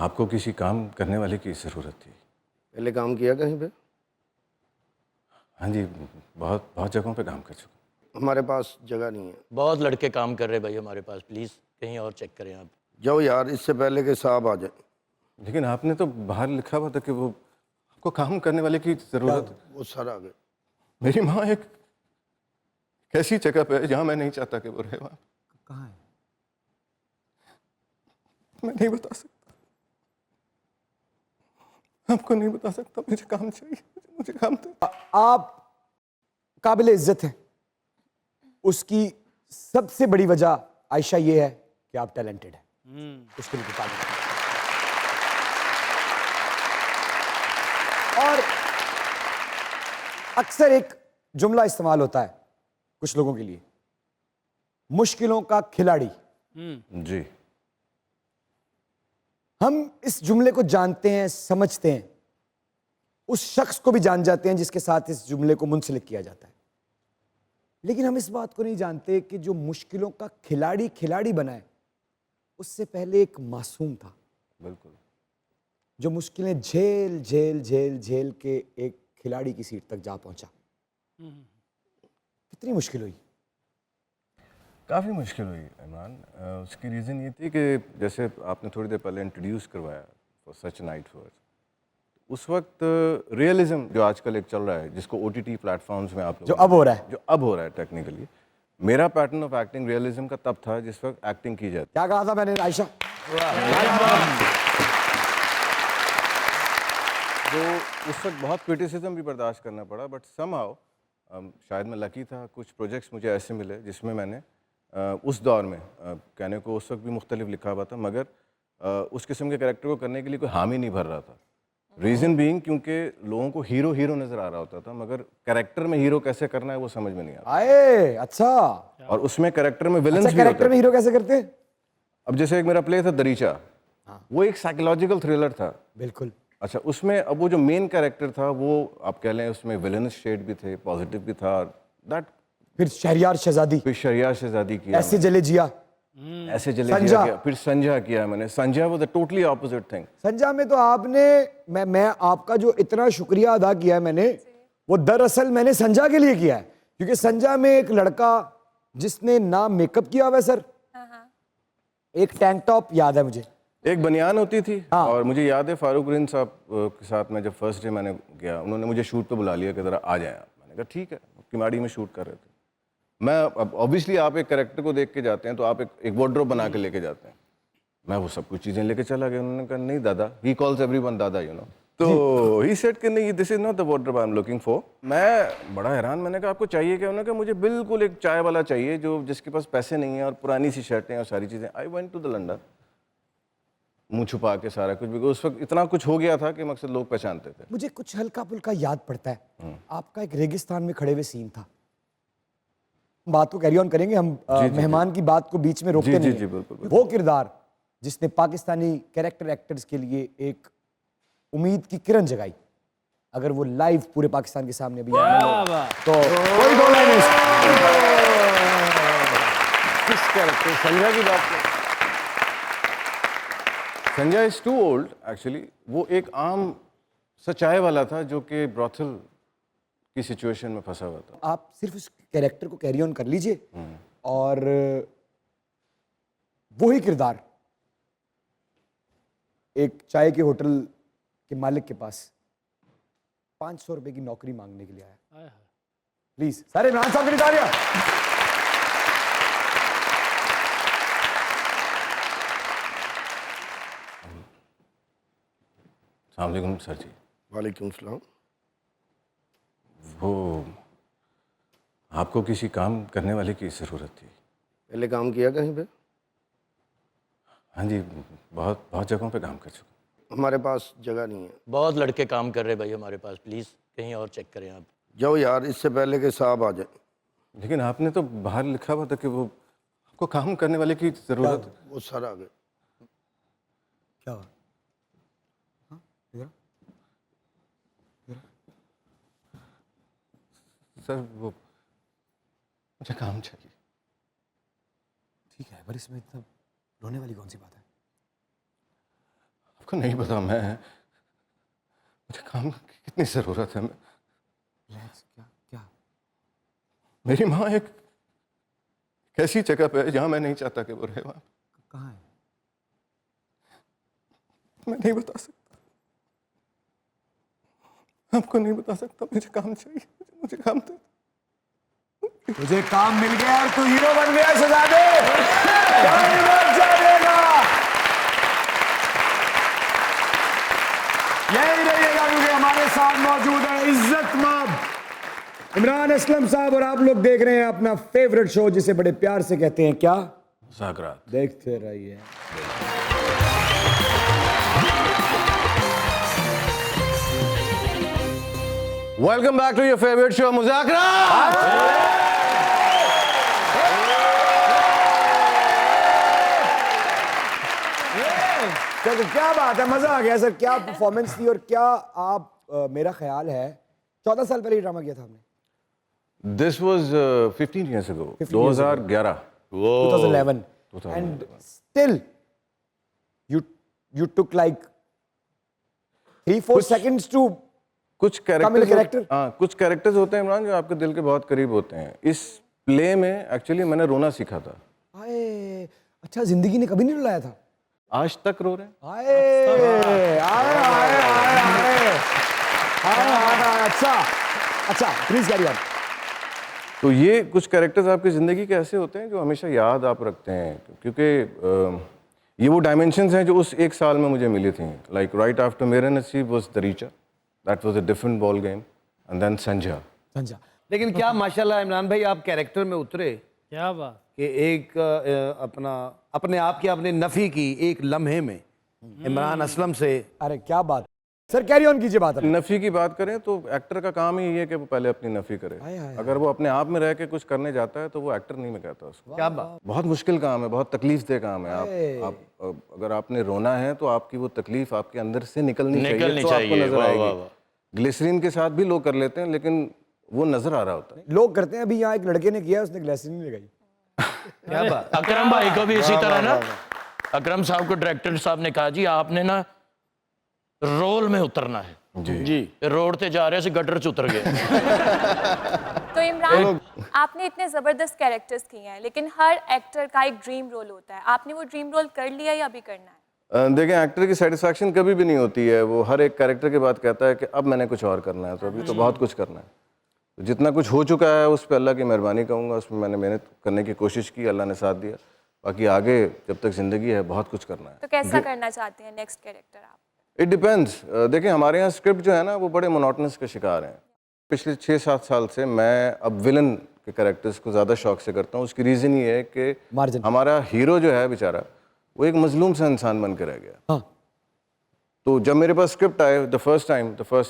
आपको किसी काम करने वाले की ज़रूरत थी। पहले काम किया कहीं पे? हाँ जी, बहुत बहुत जगहों पे काम कर चुका। हमारे पास जगह नहीं है। बहुत लड़के काम कर रहे भाई हमारे पास, प्लीज़ कहीं और चेक करें आप। जाओ यार, इससे पहले कि साहब आ जाए। लेकिन आपने तो बाहर लिखा हुआ था कि वो आपको काम करने वाले की ज़रूरत। वो सर आ गए। मेरी माँ एक ऐसी जगह पे है जहाँ मैं नहीं चाहता कि वो रहे। वहाँ कहाँ है? मैं नहीं बता सकता, आपको नहीं बता सकता। मुझे काम चाहिए, मुझे काम दे। आप काबिल इज्जत हैं। उसकी सबसे बड़ी वजह आयशा ये है कि आप टैलेंटेड हैं। उसके लिए तारीफ करें। और अक्सर एक जुमला इस्तेमाल होता है कुछ लोगों के लिए, मुश्किलों का खिलाड़ी। जी, हम इस जुमले को जानते हैं, समझते हैं, उस शख्स को भी जान जाते हैं जिसके साथ इस जुमले को मुंसलिक किया जाता है। लेकिन हम इस बात को नहीं जानते कि जो मुश्किलों का खिलाड़ी खिलाड़ी बना है, उससे पहले एक मासूम था बिल्कुल। जो मुश्किलें झेल झेल झेल झेल के एक खिलाड़ी की सीट तक जा पहुंचा। कितनी मुश्किल हुई? काफ़ी मुश्किल हुई इमरान। उसकी रीज़न ये थी कि जैसे आपने थोड़ी देर पहले इंट्रोड्यूस करवाया फॉर सच नाइट फॉर, उस वक्त रियलिज्म जो आजकल एक चल रहा है, जिसको OTT प्लेटफॉर्म्स में आप जो अब हो रहा है, जो अब हो रहा है टेक्निकली, मेरा पैटर्न ऑफ एक्टिंग रियलिज्म का तब था जिस वक्त एक्टिंग की जाती। क्या कहा था मैंने आयशा? तो उस वक्त बहुत क्रिटिसिज्म भी बर्दाश्त करना पड़ा, बट समहाउ शायद मैं लकी था, कुछ प्रोजेक्ट्स मुझे ऐसे मिले जिसमें मैंने उस दौर में कहने को उस वक्त भी मुख्तलिफ लिखा हुआ था, मगर उस किस्म के कैरेक्टर को करने के लिए कोई हामी नहीं भर रहा था। रीज़न बीइंग क्योंकि लोगों को हीरो हीरो नज़र आ रहा होता था, मगर कैरेक्टर में हीरो कैसे करना है वो समझ में नहीं आ आए, अच्छा। रहा। और उसमें कैरेक्टर में विलन्स अच्छा, भी कैरेक्टर होते में थे। हीरो कैसे करते हैं? अब जैसे एक मेरा प्ले था दरीचा, वो एक साइकोलॉजिकल थ्रिलर था। बिल्कुल। अच्छा, उसमें अब वो जो मेन कैरेक्टर था वो आप कह लें उसमें विलन शेड भी थे, पॉजिटिव भी था। दैट फिर शहरियार शहजादी, फिर शरियार शहजादी किया ऐसे जले जिया, मैंने, ऐसे जले संजा। जिया किया, फिर संजा किया मैंने। संजा वो द टोटली ऑपोजिट थिंग। संजा में तो आपने, मैं आपका जो इतना शुक्रिया अदा किया है मैंने, वो दरअसल मैंने संजा के लिए किया है, क्योंकि संजा में एक लड़का जिसने ना मेकअप किया हुआ है सर, एक टैंक टॉप याद है मुझे, एक बनियान होती थी। हाँ। और मुझे याद है फारूक रिन साहब के साथ मैं जब फर्स्ट डे मैंने गया, उन्होंने मुझे शूट पे बुला लिया कि ज़रा आ जाए आप। मैंने कहा ठीक है, किमाड़ी में शूट कर रहे थे। मैं अब ऑब्वियसली आप एक कैरेक्टर को देख के जाते हैं तो आप एक वार्डरोब बना के लेके जाते हैं। मैं वो सब कुछ चीज़ें लेके चला गया। उन्होंने कहा नहीं दादा, ही कॉल्स एवरीवन दादा, यू नो। तो ही सेड कि नहीं, this is not the wardrobe I am looking for. मैं बड़ा हैरान, मैंने कहा आपको चाहिए क्या? उन्होंने कहा मुझे बिल्कुल एक चाय वाला चाहिए जो जिसके पास पैसे नहीं है और पुरानी सी शर्टें और सारी चीज़ें। I went to the London, मुंह छुपा के सारा कुछ, बिकॉज उस वक्त इतना कुछ हो गया था कि मकसद लोग पहचानते थे। मुझे कुछ हल्का फुल्का याद पड़ता है। आपका एक रेगिस्तान में खड़े हुए सीन था, बात को कैरी ऑन करेंगे हम, मेहमान की बात को बीच में रोकते जी, नहीं जी, हैं। बिल्कुल। वो किरदार जिसने पाकिस्तानी कैरेक्टर एक्टर्स के लिए एक उम्मीद की किरण जगाई, अगर वो लाइव पूरे पाकिस्तान के सामने भी आया तो कोई दो लाइन किस कैरेक्टर? संजय की बात करें। Sanjay is too old actually. वो एक आम सच्चाई वाला था जो कि ब्रॉथल की सिचुएशन में फंसा हुआ था। आप सिर्फ उस कैरेक्टर को कैरी ऑन कर लीजिए और वही किरदार एक चाय के होटल के मालिक के पास 500 रुपए की नौकरी मांगने के लिए आया। प्लीज सारे इमरान साहब की तालियां। अस्सलाम वालेकुम सर जी। वालेकुम सलाम। वो आपको किसी काम करने वाले की ज़रूरत थी। पहले काम किया कहीं पे? हाँ जी, बहुत बहुत जगहों पे काम कर चुका। हमारे पास जगह नहीं है। बहुत लड़के काम कर रहे भाई हमारे पास, प्लीज़ कहीं और चेक करें आप। जाओ यार, इससे पहले कि साहब आ जाए। लेकिन आपने तो बाहर लिखा हुआ था कि वो आपको काम करने वाले की ज़रूरत। वो सर आ गए। क्या हुआ? हाँ, इधर आओ। सर वो मुझे काम चाहिए। ठीक है, पर इसमें इतना रोने वाली कौन सी बात है? आपको नहीं पता मुझे काम की कितनी ज़रूरत है। क्या क्या मेरी माँ एक ऐसी जगह पे है जहाँ मैं नहीं चाहता कि वो रहे। वहाँ कहाँ है? मैं नहीं बता सकता, आपको नहीं बता सकता। मुझे काम चाहिए, मुझे काम दे। तुझे काम मिल गया और तू हीरो बन गया शहजादे। कहीं मत जाइएगा, यही रहिएगा क्योंकि हमारे साथ मौजूद है इज्जतमाब इमरान असलम साहब और आप लोग देख रहे हैं अपना फेवरेट शो जिसे बड़े प्यार से कहते हैं क्या? मुज़ाकरात। देखते रहिए। Welcome back to your favourite show Muzakarat. चलो क्या बात है, मजा आ गया सर। क्या परफॉर्मेंस थी और क्या आप मेरा ख्याल है 14 साल पहले ड्रामा किया था हमने। This was 15 years ago, 15 years ago. 2011। 2011 and still you took like 3-4 seconds to कुछ Come in a character? Characters, हाँ कुछ कैरेक्टर्स होते हैं इमरान जो आपके दिल के बहुत करीब होते हैं। इस प्ले में एक्चुअली मैंने रोना सीखा था। आए, अच्छा जिंदगी ने कभी नहीं रुलाया था? आज तक रो रहे हैं। आए आए आए आए आए आए आए, अच्छा अच्छा प्लीज कैरी ऑन। तो ये कुछ कैरेक्टर्स आपकी ज़िंदगी के ऐसे होते हैं जो हमेशा याद आप रखते हैं, क्योंकि ये वो डायमेंशंस हैं जो उस एक साल में मुझे मिली थी। Like right after Mere Naseeb was Dareecha, that was a different ball game, and then Sanja. Sanja लेकिन क्या माशाल्लाह इमरान भाई आप कैरेक्टर में उतरे क्या बात। कि एक अपने आप की आपने नफी की एक लम्हे में इमरान असलम से। अरे क्या बात सर, कैरी ऑन कीजिए बात। नफ़ी की बात करें तो एक्टर का काम ही ये है कि वो पहले अपनी नफ़ी करे। अगर वो अपने आप में रह के कुछ करने जाता है तो वो एक्टर नहीं, मैं कहता उसको। क्या बात। बहुत मुश्किल काम है, बहुत तकलीफ काम है। आप अगर आपने रोना है तो आपकी वो तकलीफ आपके अंदर से निकलनी चाहिए, तो आपको नजर आएगी। ग्लिसरीन के साथ भी लोग कर लेते हैं लेकिन वो नजर आ रहा होता है। लोग करते हैं। अभी यहाँ एक लड़के ने किया, उसने ग्लिसरीन नहीं लगाई। क्या बात। अकरम भाई को भी इसी तरह ना, अकरम साहब को डायरेक्टर साहब ने कहा जी आपने ना रोल में उतरना है जी रोड से जा रहे से गटर च उतर गए। तो इमरान, आपने इतने ज़बरदस्त कैरेक्टर्स किए हैं लेकिन हर एक्टर का एक ड्रीम रोल होता है। आपने वो ड्रीम रोल कर लिया या अभी करना है? देखें, एक्टर की सेटिस्फैक्शन कभी भी नहीं होती है। वो हर एक कैरेक्टर के बाद कहता है कि अब मैंने कुछ और करना है, तो अभी तो बहुत कुछ करना है। तो जितना कुछ हो चुका है उस पर अल्लाह की मेहरबानी कहूँगा, उसमें मैंने मेहनत करने की कोशिश की, अल्लाह ने साथ दिया। बाकी आगे जब तक ज़िंदगी है बहुत कुछ करना है। तो कैसा करना चाहते हैं नेक्स्ट कैरेक्टर आप? It depends. देखें, हमारे यहाँ स्क्रिप्ट जो है ना वो बड़े मोनोटनस के शिकार हैं। पिछले 6-7 साल से मैं अब विलन के कैरेक्टर्स को ज़्यादा शौक से करता हूँ। उसकी रीज़न ये है कि मार्जिन। हमारा हीरो जो है बेचारा, वो एक मजलूम सा इंसान बन के रह गया। हाँ तो जब मेरे पास स्क्रिप्ट आए, द फर्स्ट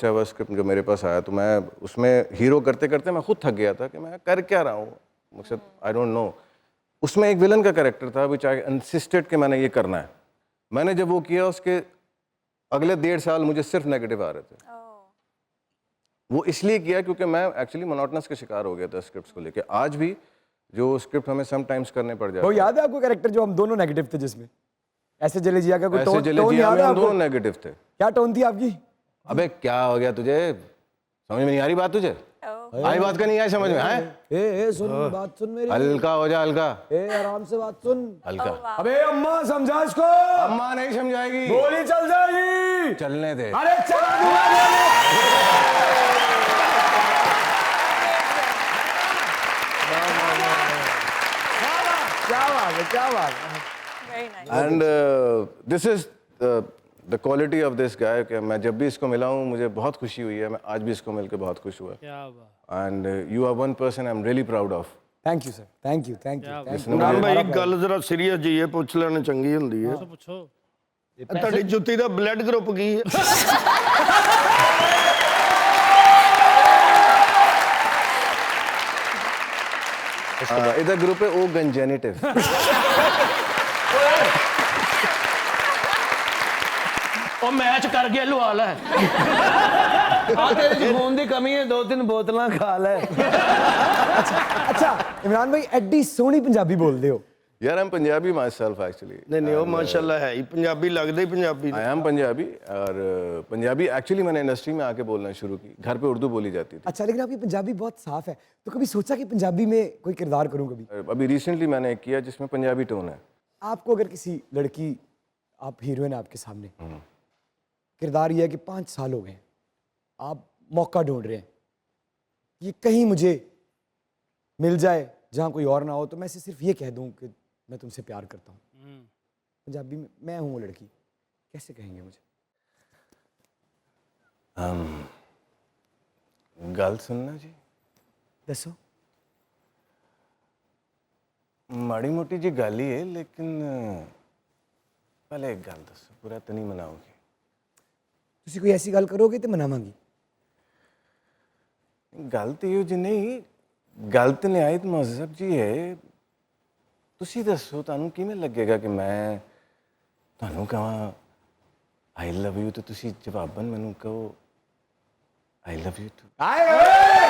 एवर स्क्रिप्ट जब मेरे पास आया, तो मैं उसमें हीरो करते करते मैं खुद थक गया था कि मैं कर क्या रहा हूँ, मकसद आई डोंट नो। उसमें एक विलन का कैरेक्टर था विच आई इंसिस्टेड कि मैंने ये करना है। मैंने जब वो किया उसके अगले 1.5 साल मुझे सिर्फ नेगेटिव आ रहे थे। वो इसलिए किया क्योंकि मैं एक्चुअली मोनोटनस के शिकार हो गया था स्क्रिप्ट्स को लेके। आज भी जो स्क्रिप्ट हमें समटाइम्स करने पड़ जाते वो हैं। याद है आपको कैरेक्टर जो हम दोनों नेगेटिव थे, जिसमें ऐसे जले जिया का कोई ऐसे टोन जले टोन जिया याद में है हम आपको? दोनों नेगेटिव थे। क्या टोन थी आपकी? अबे क्या हो गया तुझे, समझ में नहीं आ रही बात तुझे? आई बात का नहीं आई समझ में? है ए सुन बात सुन मेरी, हल्का हो जा, हल्का ए आराम से बात सुन। हल्का। अबे अम्मा समझा इसको, अम्मा नहीं समझाएगी, गोली चल जाएगी। चलने दे। अरे चला दूंगा। क्या बात है, क्या बात है। Very nice. And this is the quality of this guy कि मैं जब भी इसको मिला हूँ मुझे बहुत खुशी हुई है। मैं आज भी इसको मिलकर बहुत खुश हुआ। क्या बात। And you are one person I am really proud of. Thank you sir, thank you thank you. Imran भाई एक ਗੱਲ ਜ਼ਰਾ ਸੀਰੀਅਸ ਜੀ ਇਹ ਪੁੱਛ ਲੈਣੀ ਚੰਗੀ ਹੁੰਦੀ ਹੈ। ਪੁੱਛੋ ਤੁਹਾਡੀ ਜੁੱਤੀ ਦਾ ਬਲੱਡ ਗਰੁੱਪ ਕੀ ਹੈ? इधर ग्रुप है ओ कंजेनिटिव। ਉਹ ਮੈਚ ਕਰ ਗਿਆ ਲਵਾ ਲੈ। ਆ ਤੇਰੇ ਚ ਖੂਨ ਦੀ ਕਮੀ ਹੈ, 2-3 ਬੋਤਲਾਂ ਖਾ ਲੈ। अच्छा इमरान भाई एड्डी सोहनी पंजाबी बोलते हो। यार I am Punjabi my self actually नहीं नहीं वो माशाल्लाह है ही पंजाबी लगते ही पंजाबी ने। आई एम पंजाबी और पंजाबी एक्चुअली मैंने इंडस्ट्री में आके बोलना शुरू की, घर पे उर्दू बोली जाती थी। अच्छा, लेकिन आपकी पंजाबी बहुत साफ है, तो कभी सोचा कि पंजाबी में कोई किरदार करूं कभी? अभी रिसेंटली मैंने एक किया जिसमें पंजाबी टोन है। आपको अगर किसी लड़की, आप हीरोइन आपके सामने, किरदार ये है कि 5 साल हो गए, आप मौका ढूंढ रहे हैं, ये कहीं मुझे मिल जाए जहाँ कोई और ना हो, तो मैं इसे सिर्फ ये कह दूं कि मैं तुमसे प्यार करता हूँ, पंजाबी में मैं हूँ वो लड़की, कैसे कहेंगे मुझे? गल सुनना जी, दसो। माड़ी मोटी जी गल ही है, लेकिन पहले एक गल दसो, पूरा तो नहीं मनाओगे? ਤੁਸੀਂ ਕੋਈ ਐਸੀ ਗੱਲ ਕਰੋਗੇ ਤੇ ਮਨਾਵਾਂਗੀ। गल तो यो जी नहीं, गल तो निहायत महजब जी है। तुसी दसो तुहानू किवें लगेगा कि मैं तुहानू कहां आई लव यू तो तुसी जवाबन मैनू कहो आई लव यू टू।